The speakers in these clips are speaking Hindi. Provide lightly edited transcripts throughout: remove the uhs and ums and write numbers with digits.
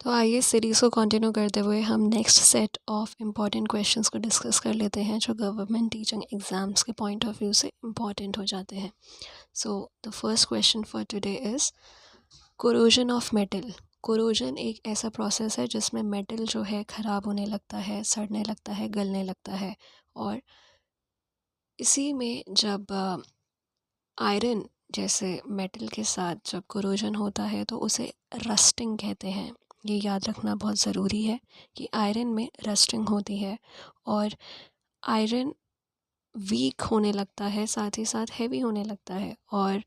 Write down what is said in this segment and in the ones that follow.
तो आइए सीरीज़ को कंटिन्यू करते हुए हम next set of important questions को डिस्कस कर लेते हैं जो गवर्नमेंट टीचिंग एग्ज़ाम्स के पॉइंट ऑफ व्यू से इम्पॉर्टेंट हो जाते हैं। So the first question for today is corrosion of metal. Corrosion एक ऐसा प्रोसेस है जिसमें मेटल जो है ख़राब होने लगता है, सड़ने लगता है, गलने लगता है। और इसी में जब आयरन जैसे मेटल के साथ जब कोरोजन होता है तो उसे रस्टिंग कहते हैं। ये याद रखना बहुत ज़रूरी है कि आयरन में रस्टिंग होती है और आयरन वीक होने लगता है, साथ ही साथ हैवी होने लगता है। और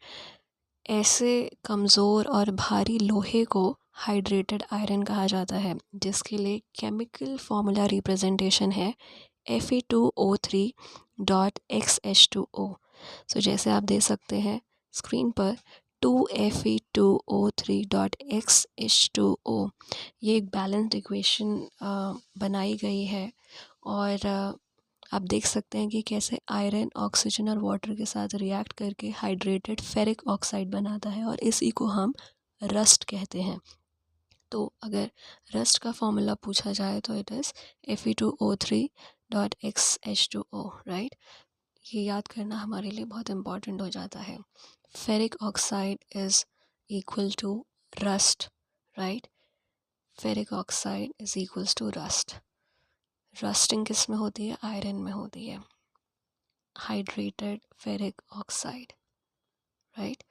ऐसे कमज़ोर और भारी लोहे को हाइड्रेटेड आयरन कहा जाता है, जिसके लिए केमिकल फार्मूला रिप्रेजेंटेशन है Fe2O3.XH2O। सो जैसे आप दे सकते हैं स्क्रीन पर 2Fe2O3.XH2O। ये एक बैलेंस्ड इक्वेशन बनाई गई है और आप देख सकते हैं कि कैसे आयरन ऑक्सीजन और वाटर के साथ रिएक्ट करके हाइड्रेटेड फेरिक ऑक्साइड बनाता है और इसी को हम रस्ट कहते हैं। तो अगर रस्ट का फॉर्मूला पूछा जाए तो इट इज़ Fe2O3.XH2O, राइट। ये याद करना हमारे लिए बहुत इम्पॉर्टेंट हो जाता है। Ferric oxide is equal to rust, right. Ferric oxide is equals to rust. Rusting किस में होती है? आयरन में होती है, hydrated ferric oxide, right.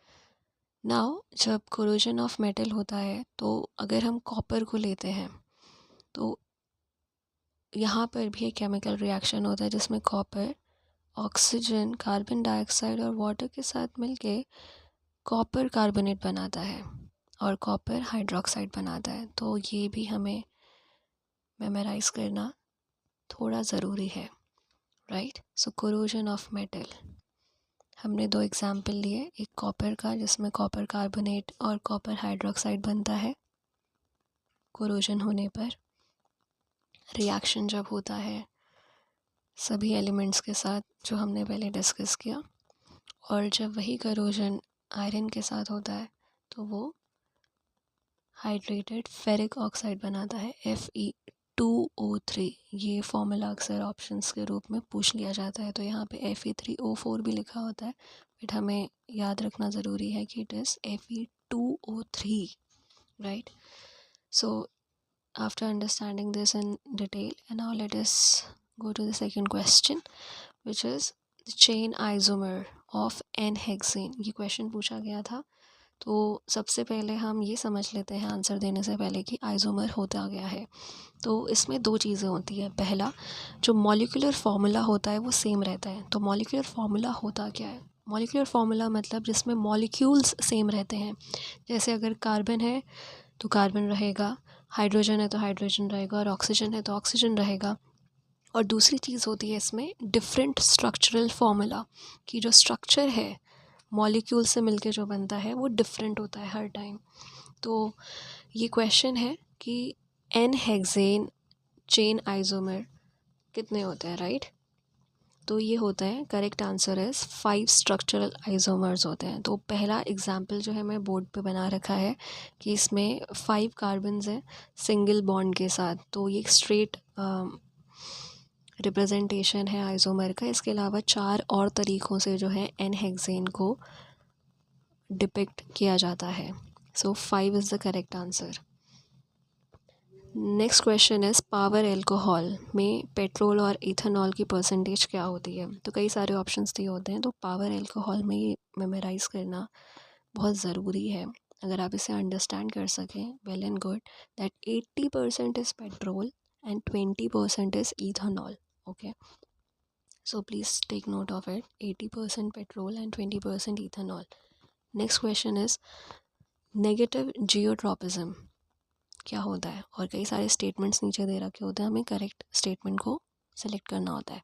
Now जब कोरोजन ऑफ मेटल होता है तो अगर हम कॉपर को लेते हैं तो यहाँ पर भी एक केमिकल रिएक्शन होता है जिसमें कॉपर ऑक्सीजन, कार्बन डाइऑक्साइड और वाटर के साथ मिलके कॉपर कार्बोनेट बनाता है और कॉपर हाइड्रोक्साइड बनाता है। तो ये भी हमें मेमोराइज़ करना थोड़ा ज़रूरी है, right. So corrosion of metal, हमने दो एग्जाम्पल लिए, एक कॉपर का जिसमें कॉपर कार्बोनेट और कॉपर हाइड्रोक्साइड बनता है कोरोजन होने पर। रिएक्शन जब होता है सभी एलिमेंट्स के साथ जो हमने पहले डिस्कस किया, और जब वही कोरोजन आयरन के साथ होता है तो वो हाइड्रेटेड फेरिक ऑक्साइड बनाता है Fe2O3। ये फॉर्मूला अक्सर ऑप्शंस के रूप में पूछ लिया जाता है, तो यहाँ पे Fe3O4 भी लिखा होता है, बट हमें याद रखना ज़रूरी है कि it is Fe2O3, right. So after understanding this in detail, and now let us go to the second question, which is the chain isomer of N-hexane। ये क्वेश्चन पूछा गया था, तो सबसे पहले हम ये समझ लेते हैं आंसर देने से पहले कि आइसोमर होता गया है। तो इसमें दो चीज़ें होती है। पहला, जो मॉलिक्यूलर फार्मूला होता है वो सेम रहता है। तो मॉलिक्यूलर फार्मूला होता क्या है? मॉलिक्यूलर फार्मूला मतलब जिसमें मॉलिक्यूल्स सेम रहते हैं। जैसे अगर कार्बन है तो कार्बन रहेगा, हाइड्रोजन है तो हाइड्रोजन रहेगा, और ऑक्सीजन है तो ऑक्सीजन रहेगा। और दूसरी चीज़ होती है इसमें डिफरेंट स्ट्रक्चरल फार्मूला, कि जो स्ट्रक्चर है मॉलिक्यूल से मिलके जो बनता है वो डिफरेंट होता है हर टाइम। तो ये क्वेश्चन है कि एन हेक्सेन चेन आइसोमर कितने होते हैं, राइट। तो ये होता है, करेक्ट आंसर है 5 स्ट्रक्चरल आइसोमर्स होते हैं। तो पहला एग्जाम्पल जो है मैं बोर्ड पे बना रखा है कि इसमें 5 कार्बन्स हैं सिंगल बॉन्ड के साथ। तो ये स्ट्रेट रिप्रेजेंटेशन है आइसोमर का। इसके अलावा 4 और तरीक़ों से जो है एन हेक्सेन को डिपिक्ट किया जाता है। सो 5 is the correct answer. Next question is power alcohol में पेट्रोल और इथेनॉल की परसेंटेज क्या होती है? तो कई सारे ऑप्शंस दिए होते हैं, तो पावर एल्कोहल में ये मेमोराइज़ करना बहुत ज़रूरी है। अगर आप इसे अंडरस्टैंड कर सकें, well and good, that 80% is petrol and 20% is ethanol, okay. So please take note of it, 80% petrol and 20% ethanol. Next question is negative geotropism क्या होता है? और कई सारे स्टेटमेंट्स नीचे दे रखे होते हैं, हमें करेक्ट स्टेटमेंट को सेलेक्ट करना होता है।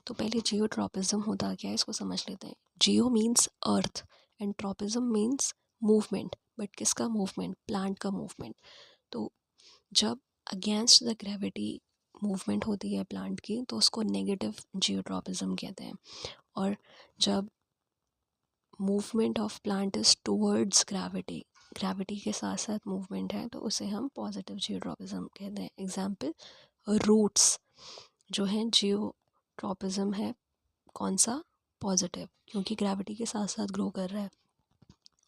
तो पहले जियोट्रॉपिज्म होता क्या है इसको समझ लेते हैं। जियो means earth and tropism means movement, but किसका मूवमेंट? प्लांट का मूवमेंट। तो जब अगेंस्ट द ग्रेविटी मूवमेंट होती है प्लांट की तो उसको नेगेटिव जियोट्रॉपिज्म कहते हैं। और जब movement of plant is towards gravity gravity के साथ साथ मूवमेंट है तो उसे हम पॉजिटिव जियोट्रॉपिज्म कहते हैं। एग्जाम्पल, रूट्स जो हैं जियोट्रॉपिज्म है कौन सा, पॉजिटिव, क्योंकि ग्रेविटी के साथ साथ ग्रो कर रहा है।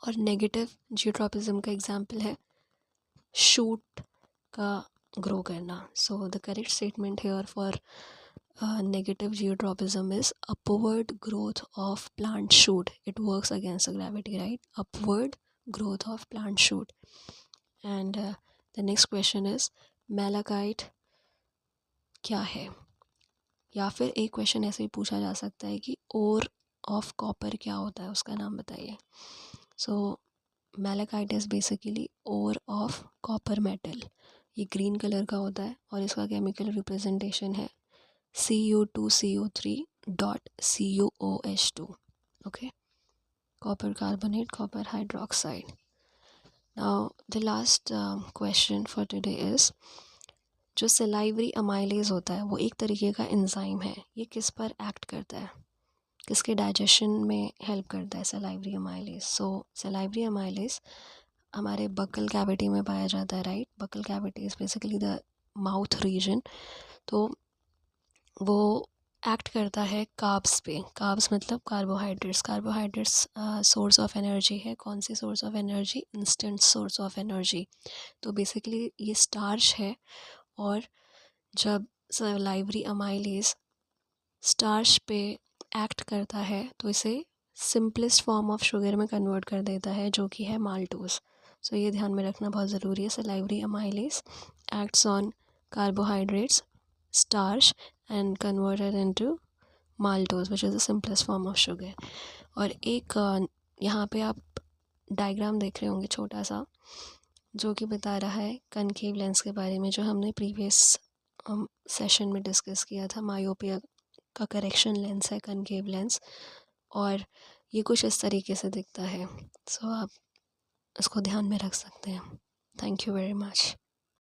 और नेगेटिव जियोट्रॉपिज्म का एग्जाम्पल है शूट का ग्रो करना। So the correct statement here for negative geotropism is upward growth of plant shoot. It works against the gravity, right? Upward growth of plant shoot. And the next question is malachite क्या है? या फिर एक क्वेश्चन ऐसे ही पूछा जा सकता है कि ओर ऑफ कॉपर क्या होता है, उसका नाम बताइए। So malachite is basically ore of copper metal. ये ग्रीन कलर का होता है और इसका केमिकल रिप्रेजेंटेशन है Cu2CO3.CuOH2. Okay, copper carbonate, copper hydroxide. Now the last question for today is जो सलाइवरी अमाइलेज होता है वो एक तरीके का एंजाइम है, ये किस पर एक्ट करता है, किसके डाइजेशन में हेल्प करता है salivary amylase? So salivary amylase हमारे बकल कैविटी में पाया जाता है, right? Buccal cavity is basically the mouth region. तो वो एक्ट करता है कार्ब्स पे। कार्ब्स मतलब carbohydrates. Carbohydrates source of energy है। कौन सी source of energy? Instant source of energy. तो बेसिकली ये स्टार्च है और जब सलाइवरी अमाइलेज स्टार्च पे एक्ट करता है तो इसे सिंपलेस्ट फॉर्म ऑफ शुगर में कन्वर्ट कर देता है जो कि है माल्टोज। सो ये ध्यान में रखना बहुत ज़रूरी है। Salivary amylase acts on carbohydrates starch and converted into maltose which is the simplest form of sugar. और एक यहाँ पे आप डायग्राम देख रहे होंगे छोटा सा जो कि बता रहा है कनकेव लेंस के बारे में, जो हमने प्रीवियस सेशन में डिस्कस किया था। मायोपिया का करेक्शन लेंस है कनकेव लेंस और ये कुछ इस तरीके से दिखता है। सो आप इसको ध्यान में रख सकते हैं। Thank you very much.